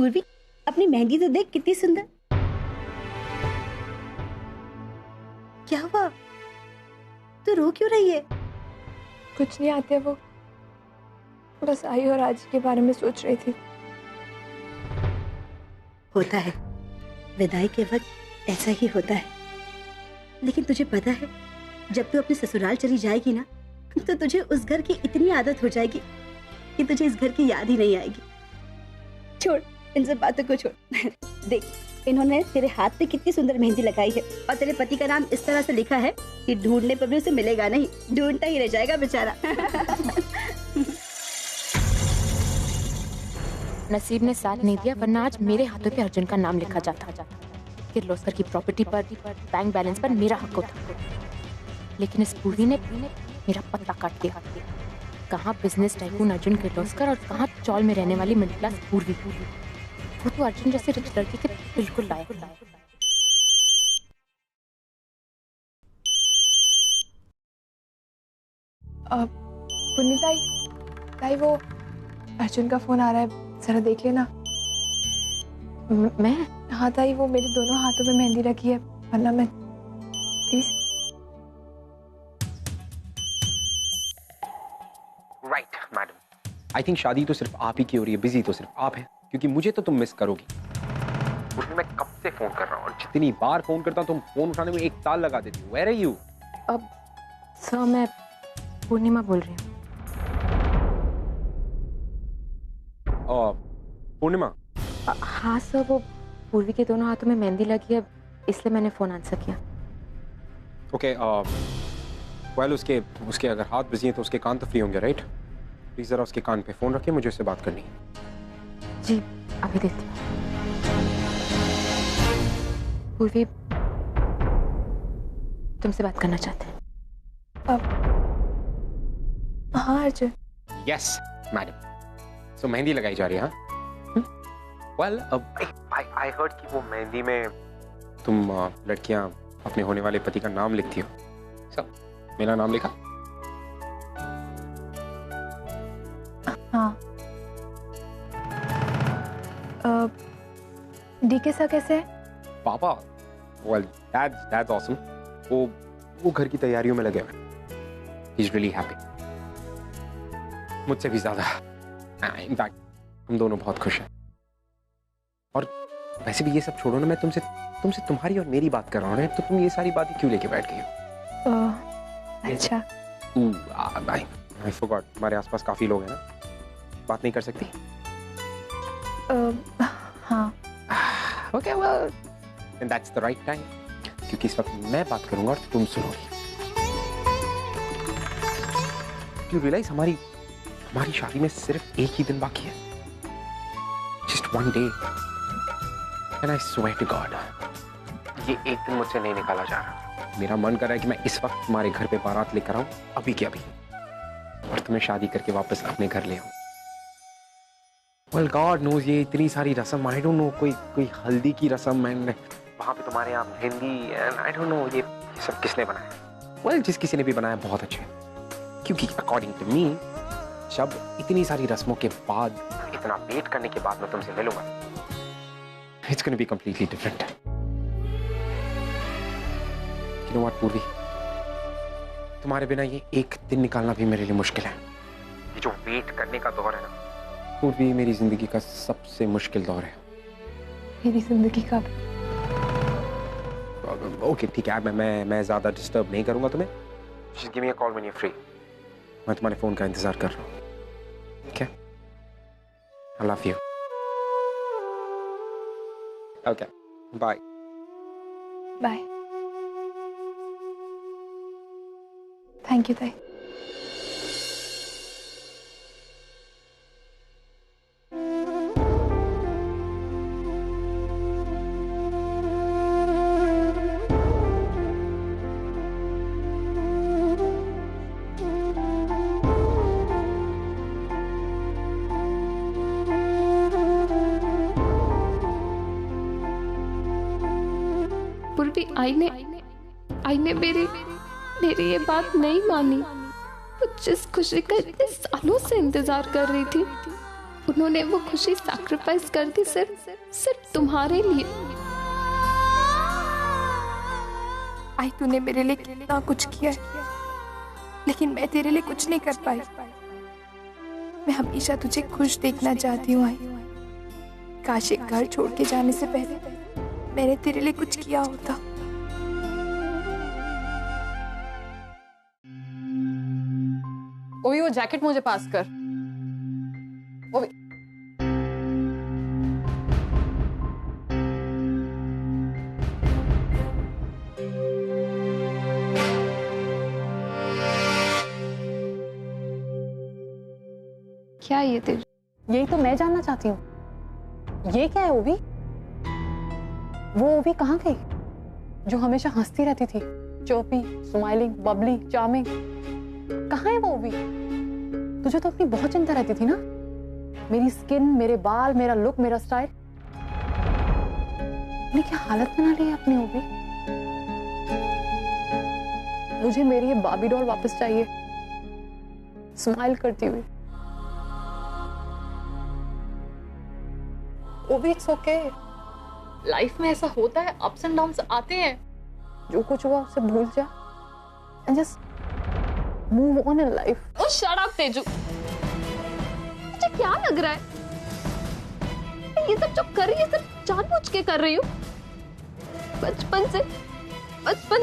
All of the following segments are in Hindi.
पूर्वी, अपनी मेहंदी तो देख कितनी सुंदर। क्या हुआ? तू रो क्यों रही है? कुछ नहीं आते, वो बस आई और आज के बारे में सोच रही थी। होता है, विदाई के वक्त ऐसा ही होता है। लेकिन तुझे पता है, जब तू अपने ससुराल चली जाएगी ना, तो तुझे उस घर की इतनी आदत हो जाएगी कि तुझे इस घर की याद ही नहीं आएगी। छोड़ इन सब बातों को, छोड़। देख, इन्होंने तेरे हाथ पे कितनी सुंदर मेहंदी लगाई है और तेरे पति का नाम इस तरह से लिखा है कि ढूंढने पर भी उसे मिलेगा नहीं, ढूंढता ही रह जाएगा बेचारा। नसीब ने साथ नहीं दिया, वरना आज मेरे हाथों पे अर्जुन का नाम लिखा जाता। किर्लोस्कर की प्रॉपर्टी पर, बैंक बैलेंस पर मेरा हक होता। लेकिन इस पूर्वी ने मेरा पत्ता काट दिया। कहाँ बिजनेस टाइकून अर्जुन किर्लोस्कर और कहाँ चौल में रहने वाली मिडिल क्लास पूर्वी। वो तो अर्जुन जैसे रिच लड़के के बिल्कुल लायक। पुन्नी ताई, वो अर्जुन का फोन आ रहा है, जरा देख लेना। मैं? हाँ ताई, वो मेरे दोनों हाथों पे मेहंदी लगी है, वरना मैं please. Right madam, I think शादी तो सिर्फ आप ही की हो रही है, बिजी तो सिर्फ आप है, क्योंकि मुझे तो तुम मिस करोगी। उसमें मैं कब से फोन कर रहा हूँ और जितनी बार फोन करता हूँ तुम फोन उठाने में एक ताल लगा देती हो। Where are you? अब सर, मैं पूर्णिमा बोल रही हूँ। पूर्णिमा? हाँ सर, वो पूर्वी के दोनों हाथों में मेहंदी लगी है, इसलिए मैंने फोन आंसर किया। ओके, वेल उसके अगर हाथ बिजी हैं तो उसके कान तो फ्री होंगे, राइट? प्लीज जरा उसके कान पे फोन रखिए, मुझे उससे बात करनी है। जी, अभी देती हूँ। पूर्वी तुमसे बात करना चाहते हैं। हाँ अर्जुन। यस मैडम, सो मेहंदी लगाई जा रही है? वेल, आई हर्ड कि वो मेहंदी में तुम लड़कियां अपने होने वाले पति का नाम लिखती हो। सब मेरा नाम लिखा? हाँ। डीके सर कैसे है? पापा? Well, that's awesome. वो घर की तैयारियों में लगे हुए। ही इज रियली हैप्पी, मुझसे भी ज्यादा। इनफैक्ट हम दोनों बहुत खुश हैं। और वैसे भी ये सब छोड़ो ना, मैं तुमसे तुम्हारी और मेरी बात कर रहा हूँ ना, तो तुम ये सारी बातें क्यों लेके बैठ गई हो? अच्छा। आई फॉरगॉट, हमारे आसपास काफी लोग हैं ना, बात नहीं कर सकती? हाँ। Okay, well and that's the right time, क्योंकि इस वक्त मैं बात करूंगा और तुम सुनोगी। यू रियलाइज हमारी शादी में सिर्फ एक ही दिन बाकी है, just one day, and I swear to God ये एक दिन मुझसे नहीं निकाला जा रहा। मेरा मन कर रहा है कि मैं इस वक्त तुम्हारे घर पे बारात लेकर आऊं, अभी के अभी, और तुम्हें शादी करके वापस अपने घर ले आऊं। वेल गॉड नोज, ये इतनी सारी रस्म, आई डोंट नो, कोई हल्दी की रस्म, एंड वहां पे तुम्हारे यहाँ mehndi, and I don't know ये सब किसने बनाया। वेल, जिस किसी ने भी बनाया बहुत अच्छे, क्योंकि अकॉर्डिंग टू मी जब इतनी सारी रस्मों के बाद, इतना वेट करने के बाद मैं तुमसे मिलूंगा, it's gonna be completely different. You know what पूर्वी, तुम्हारे बिना ये एक दिन निकालना भी मेरे लिए मुश्किल है। ये जो वेट करने का दौर है ना पूर्वी, मेरी जिंदगी का सबसे मुश्किल दौर है। मेरी जिंदगी का। ओके ठीक है, मैं ज्यादा डिस्टर्ब नहीं करूंगा तुम्हें। Just give me a call when you free. मैं तुम्हारे फोन का इंतजार कर रहा हूँ। ठीक है? I love you. Okay, bye. Bye. Thank you ताई। पूर्वी आई ने मेरी ये बात नहीं मानी। वो जिस खुशी का इतने सालों से इंतजार कर रही थी, उन्होंने वो खुशी सैक्रिफाइस कर दी सिर्फ तुम्हारे लिए। आई तूने मेरे लिए कितना कुछ किया है, लेकिन मैं तेरे लिए कुछ नहीं कर पाई। मैं हमेशा तुझे खुश देखना चाहती हूँ आई। काश एक घर छोड़ के जाने से पहले मैंने तेरे लिए कुछ किया होता। ओवी वो जैकेट मुझे पास कर। ओवी क्या ये तेज? यही तो मैं जानना चाहती हूँ, ये क्या है ओवी? वो ओवी कहाँ गई जो हमेशा हंसती रहती थी, चोपी, स्माइलिंग, बबली, चार्मिंग? कहाँ है वो ओवी? तुझे तो अपनी बहुत चिंता रहती थी ना, मेरी स्किन, मेरे बाल, मेरा लुक, मेरा स्टाइल। तूने क्या हालत बना ली है अपनी ओवी? मुझे मेरी ये बार्बी डॉल वापस चाहिए, स्माइल करती हुई। ओवी इट्स ओके, लाइफ में ऐसा होता है, अप्स एंड डाउन्स आते हैं। जो कुछ हुआ उसे भूल जा and just move on in life. Oh shut up Teju, मुझे क्या लग रहा है ये सब जो कर रही है सब जानबूझ के कर रही हूँ। बचपन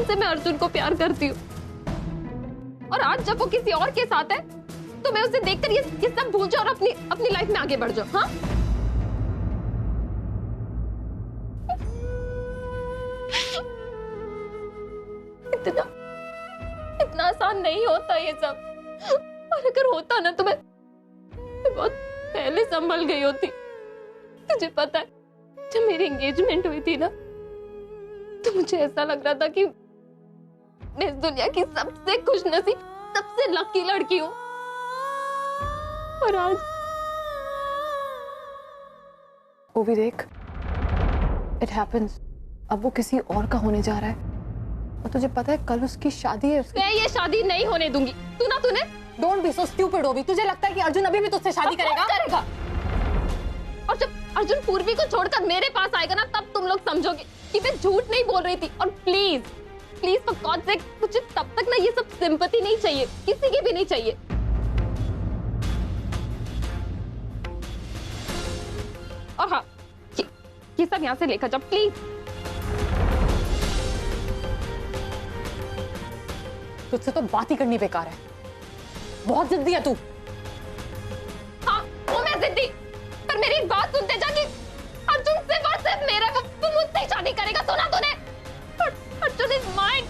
से मैं अर्जुन को प्यार करती हूँ, और आज जब वो किसी और के साथ है तो मैं उसे देखकर ये सब भूल जाऊँ और अपनी लाइफ में आगे बढ़ जाऊँ। हाँ, इतना आसान नहीं होता ये सब, और अगर होता ना तो मैं बहुत पहले संभल गई होती। तुझे पता है जब मेरी एंगेजमेंट हुई थी ना तो मुझे ऐसा लग रहा था कि मैं इस दुनिया की सबसे खुशनसीब, सबसे लकी लड़की हूँ, और आज वो भी देख, इट हैपेंस। अब वो किसी और का होने जा रहा है, और तुझे पता है कल उसकी शादी है। मैं ये शादी नहीं होने दूंगी। तूने डोंट बी सो स्टूपिड ओवी। तुझे लगता है कि अर्जुन अभी भी तुझसे शादी करेगा? और जब अर्जुन पूर्वी को छोड़कर मेरे पास आएगा ना तब तुम लोग समझोगे कि मैं झूठ नहीं बोल रही थी। और प्लीज फॉर गॉड सेक मुझे तब तक ना ये सब सिंपैथी नहीं चाहिए, किसी की भी नहीं चाहिए। और हाँ, ये सब यहाँ से लेकर जाओ प्लीज। तुझसे तो बात ही करनी बेकार है, बहुत जिद्दी है तू। हाँ, वो मैं जिद्दी, पर मेरी बात सुनते जा कि अर्जुन सिर्फ मेरा, वो मुझसे ही शादी करेगा। सुना तूने? Arjun is mine.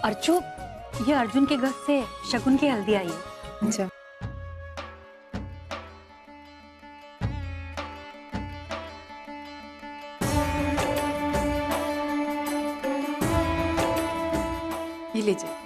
अर्चू, ये अर्जुन के घर से शगुन की हल्दी आई है। अच्छा, ये लीजिए।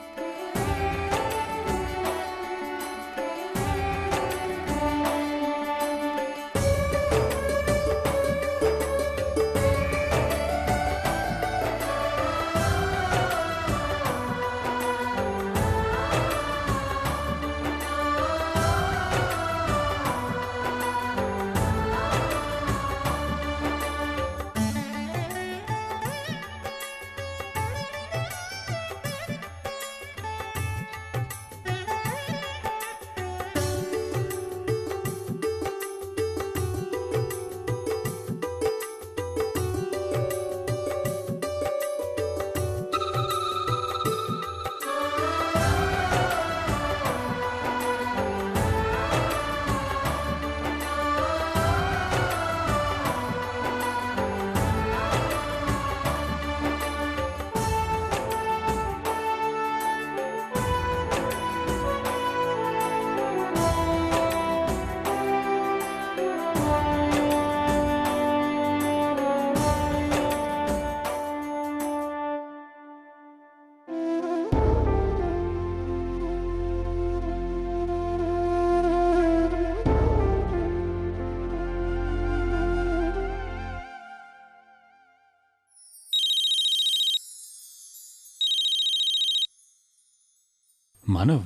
मानव,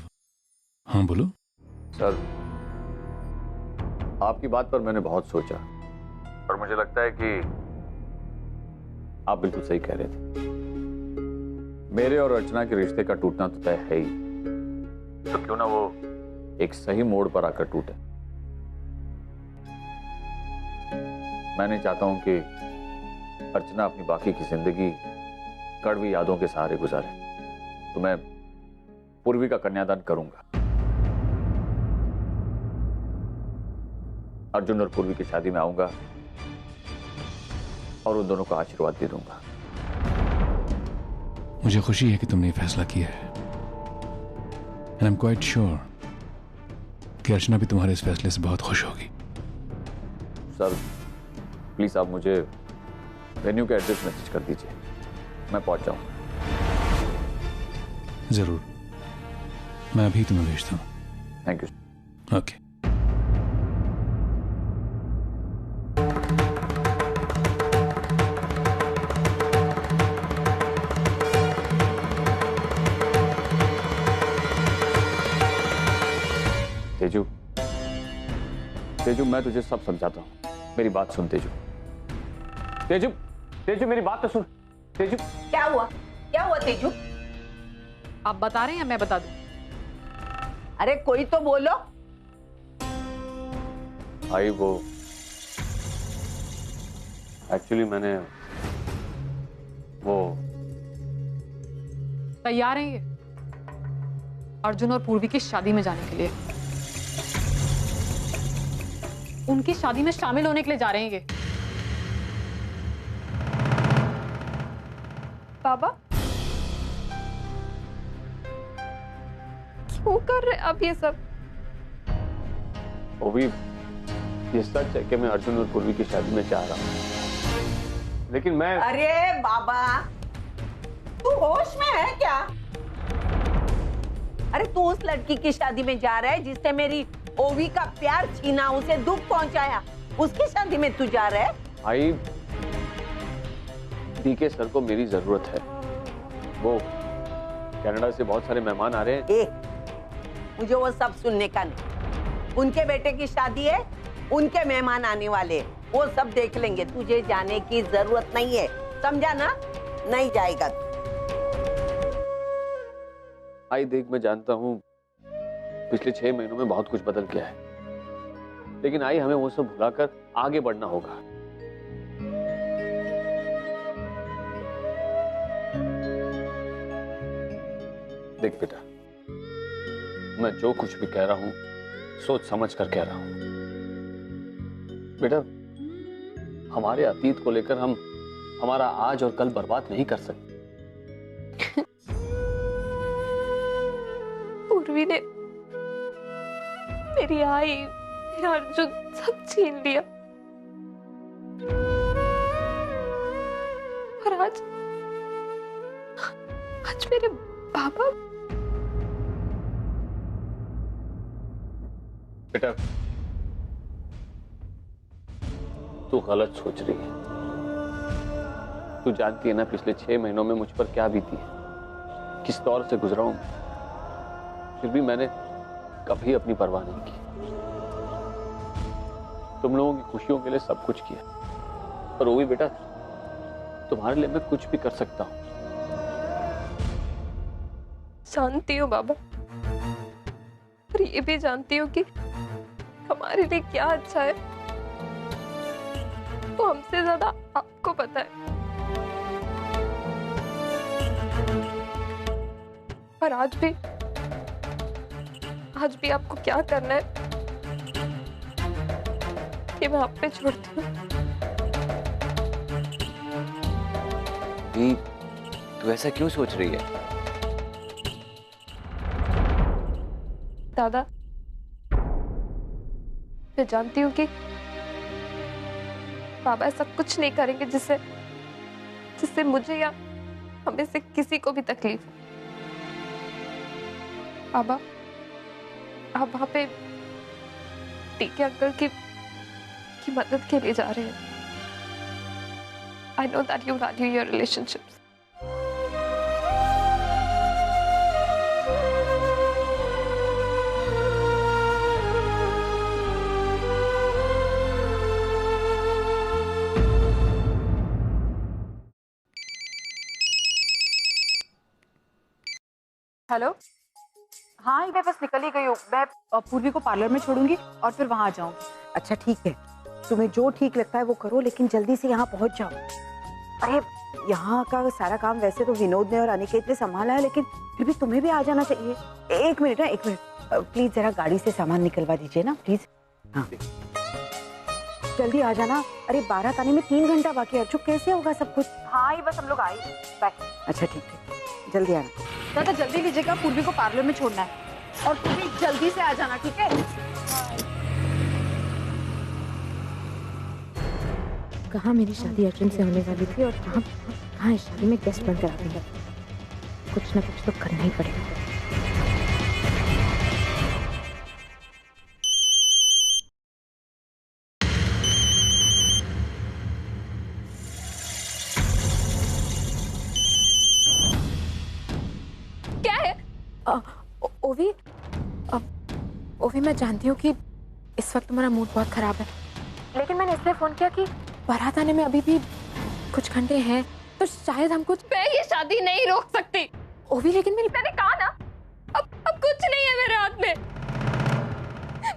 हाँ बोलो। सर, आपकी बात पर मैंने बहुत सोचा और मुझे लगता है कि आप बिल्कुल सही कह रहे थे। मेरे और अर्चना के रिश्ते का टूटना तो तय है ही, तो क्यों ना वो एक सही मोड़ पर आकर टूटे। मैं नहीं चाहता हूं कि अर्चना अपनी बाकी की जिंदगी कड़वी यादों के सहारे गुजारे, तो मैं पूर्वी का कन्यादान करूंगा। अर्जुन और पूर्वी की शादी में आऊंगा और उन दोनों को आशीर्वाद दे दूंगा। मुझे खुशी है कि तुमने ये फैसला किया है, and I am quite sure कि अर्चना भी तुम्हारे इस फैसले से बहुत खुश होगी। सर प्लीज आप मुझे वेन्यू का एड्रेस मैसेज कर दीजिए, मैं पहुंच जाऊंगा। जरूर, मैं अभी तुम्हें भेजता हूँ। Thank you. Okay. Teju, Teju मैं तुझे सब समझाता हूँ, मेरी बात सुन तेजू। तेजू, तेजू मेरी बात तो सुन। तेजू क्या हुआ? क्या हुआ तेजू? आप बता रहे हैं या मैं बता दूं? अरे कोई तो बोलो। भाई वो एक्चुअली मैंने वो तैयार हैं ये अर्जुन और पूर्वी की शादी में जाने के लिए? उनकी शादी में शामिल होने के लिए जा रहे हैं ये। बाबा क्यों कर रहे आप ये सब? वो भी ये सच है कि मैं अर्जुन और पूर्वी की शादी में जा रहा हूँ, लेकिन मैं अरे बाबा, तू होश में है क्या? अरे तू उस लड़की की शादी में जा रहा है जिसने मेरी ओवी का प्यार छीना, उसे दुख पहुंचाया, उसकी शादी में तू जा रहा है? भाई डीके सर को मेरी जरूरत है। वो कनाडा से बहुत सारे मेहमान आ रहे हैं। मुझे वो सब सुनने का नहीं। उनके बेटे की शादी है, उनके मेहमान आने वाले हैं, वो सब देख लेंगे। तुझे जाने की जरूरत नहीं है, समझा ना? नहीं जाएगा। आई देख, मैं जानता हूँ पिछले 6 महीनों में बहुत कुछ बदल गया है, लेकिन आई हमें वो सब भुलाकर आगे बढ़ना होगा। देख बेटा, मैं जो कुछ भी कह रहा हूं सोच समझ कर कह रहा हूं। बेटा, हमारे अतीत को लेकर हम हमारा आज और कल बर्बाद नहीं कर सकते। पूर्वी ने मेरी आई, मेरा अर्जुन सब छीन लिया, और आज मेरे बाबा। बेटा, तू गलत सोच रही है। तू जानती है ना पिछले 6 महीनों में मुझ पर क्या बीती है, किस दौर से गुजरा हूं। फिर भी मैंने कभी अपनी परवाह नहीं की। तुम लोगों की खुशियों के लिए सब कुछ किया, और वो भी बेटा तुम्हारे लिए मैं कुछ भी कर सकता हूं। जानती हूँ बाबा, पर ये भी जानती हूँ कि हमारे लिए क्या अच्छा है तो हमसे ज्यादा आपको पता है। पर आज भी आपको क्या करना है ये मैं आप पे छोड़ती हूँ। तू ऐसा क्यों सोच रही है? दादा, मैं जानती हूँ कि बाबा ऐसा कुछ नहीं करेंगे जिससे मुझे या हमें से किसी को भी तकलीफ। बाबा, आप वहां पे टीके अंकल की मदद के लिए जा रहे हैं। I know that you value your relationships. Hello, हाँ मैं बस निकल ही गई हूँ। मैं पूर्वी को पार्लर में छोड़ूंगी और फिर वहाँ आ जाऊंगी। अच्छा ठीक है, तुम्हें जो ठीक लगता है वो करो, लेकिन जल्दी से यहाँ पहुँच जाओ। अरे यहाँ का सारा काम वैसे तो विनोद ने और अनिकेत ने संभाला है, लेकिन फिर भी तुम्हें भी आ जाना चाहिए। एक मिनट प्लीज जरा गाड़ी से सामान निकलवा दीजिए ना प्लीज। हाँ जल्दी आ जाना। अरे बारात आने में 3 घंटा बाकी है। अर्जुन कैसे होगा सब कुछ? हाँ ये बस हम लोग आए। बाय। अच्छा ठीक है, जल्दी आना। दादा जल्दी लीजिएगा, पूर्वी को पार्लर में छोड़ना है और पूर्वी जल्दी से आ जाना, ठीक है? कहाँ मेरी शादी अर्जुन से होने वाली थी और कहाँ इस शादी में गेस्ट बनकर आ गई। कुछ ना कुछ तो करना ही पड़ेगा। क्या है? ओवी मैं जानती हूँ कि इस वक्त तुम्हारा मूड बहुत खराब है, लेकिन मैंने इसलिए फोन किया कि बारात आने में अभी भी कुछ घंटे हैं, तो शायद हम कुछ। मैं ये शादी नहीं रोक सकती ओवी, लेकिन मैंने कहा ना अब कुछ नहीं है मेरे हाथ में।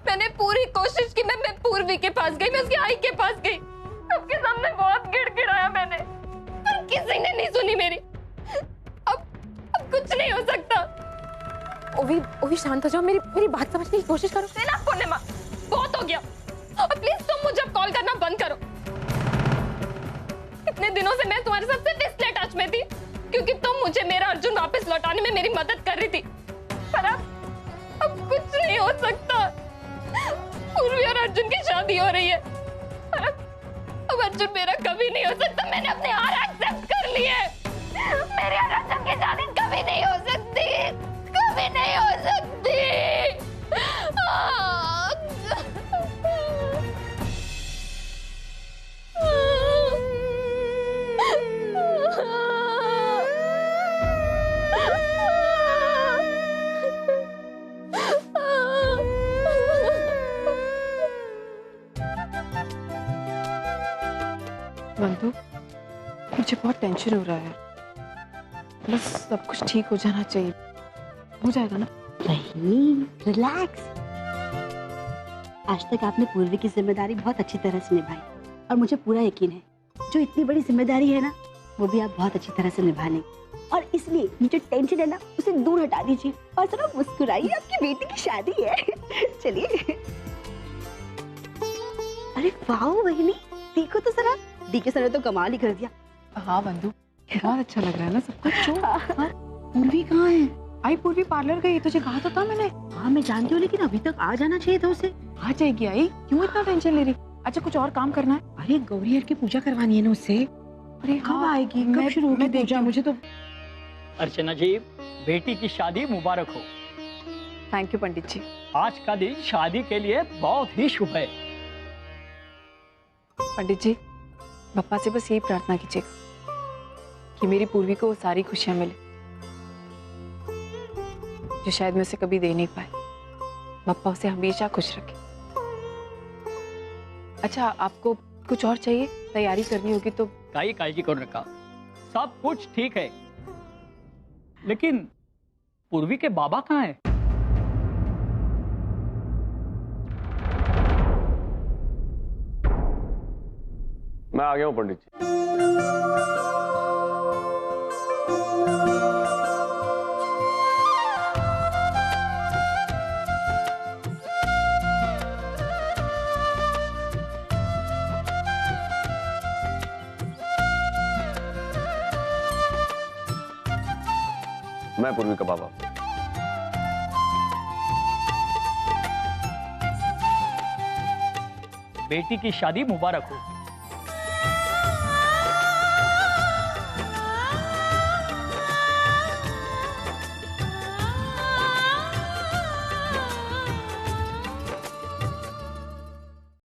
मैंने पूरी कोशिश की, मैं पूर्वी के पास गई, मैं उसकी आई के पास गई, सबके सामने बहुत गिड़गिड़ाया मैंने, पर किसी ने नहीं सुनी मेरी। अब कुछ नहीं हो सकता। ओवी शांत हो जाओ, मेरी बात समझने की कोशिश करो। ना पूर्णिमा, बहुत हो गया। और प्लीज तुम मुझे अब कॉल करना बंद करो। इतने दिनों से मैं तुम्हारे साथ सिर्फ इसलिए टच में थी क्योंकि तुम मुझे मेरा अर्जुन वापस लौटाने में मेरी मदद कर रही थी, पर अब कुछ नहीं हो सकता। पूर्वी और अर्जुन की शादी हो रही है, पर अब अर्जुन मेरा कभी नहीं हो सकता। मैंने अपने हार एक्सेप्ट कर लिए। मेरे और अर्जुन की शादी कभी नहीं हो सकती, कभी नहीं हो सकती। बंधु, मुझे बहुत टेंशन हो रहा है। बस सब कुछ ठीक हो जाना चाहिए। हो जाएगा ना? नहीं, रिलैक्स। आज तक आपने पूर्वी की जिम्मेदारी बहुत अच्छी तरह से निभाई और मुझे पूरा यकीन है जो इतनी बड़ी जिम्मेदारी है ना, वो भी आप बहुत अच्छी तरह से निभाने। और इसलिए ये जो टेंशन है ना, उसे दूर हटा दीजिए और जरा मुस्कुराइए, आपकी बेटी की शादी है। चलिए। अरे वाह बहिनी, देखो तो जरा, डीके सर ने तो कमाल ही कर दिया। हाँ बंधु, बहुत अच्छा लग रहा है ना सब कुछ। हाँ, पूर्वी कहाँ है? आई पूर्वी पार्लर गई, तुझे कहा तो था मैंने। हाँ मैं जानती हूँ, लेकिन अभी तक आ जाना चाहिए था उसे। आ जाएगी आई, क्यों इतना टेंशन ले रही? अच्छा कुछ और काम करना है? अरे गौरी हर की पूजा करवानी है ना उससे। अरे कब आएगी, कब शुरू होगी पूजा? मुझे तो। अर्चना जी, बेटी की शादी मुबारक हो। थैंक यू पंडित जी। आज का दिन शादी के लिए बहुत ही शुभ है। पंडित जी, बप्पा से बस यही प्रार्थना कीजिएगा कि मेरी पूर्वी को वो सारी खुशियां मिले जो शायद मैं उसे कभी दे नहीं पाए। बप्पा उसे हमेशा खुश रखे। अच्छा, आपको कुछ और चाहिए? तैयारी करनी होगी तो। काई काळजी करू नका, सब कुछ ठीक है। लेकिन पूर्वी के बाबा कहाँ हैं? मैं आ गया हूँ पंडित जी। मैं पूर्वी का बाबा। बेटी की शादी मुबारक हो।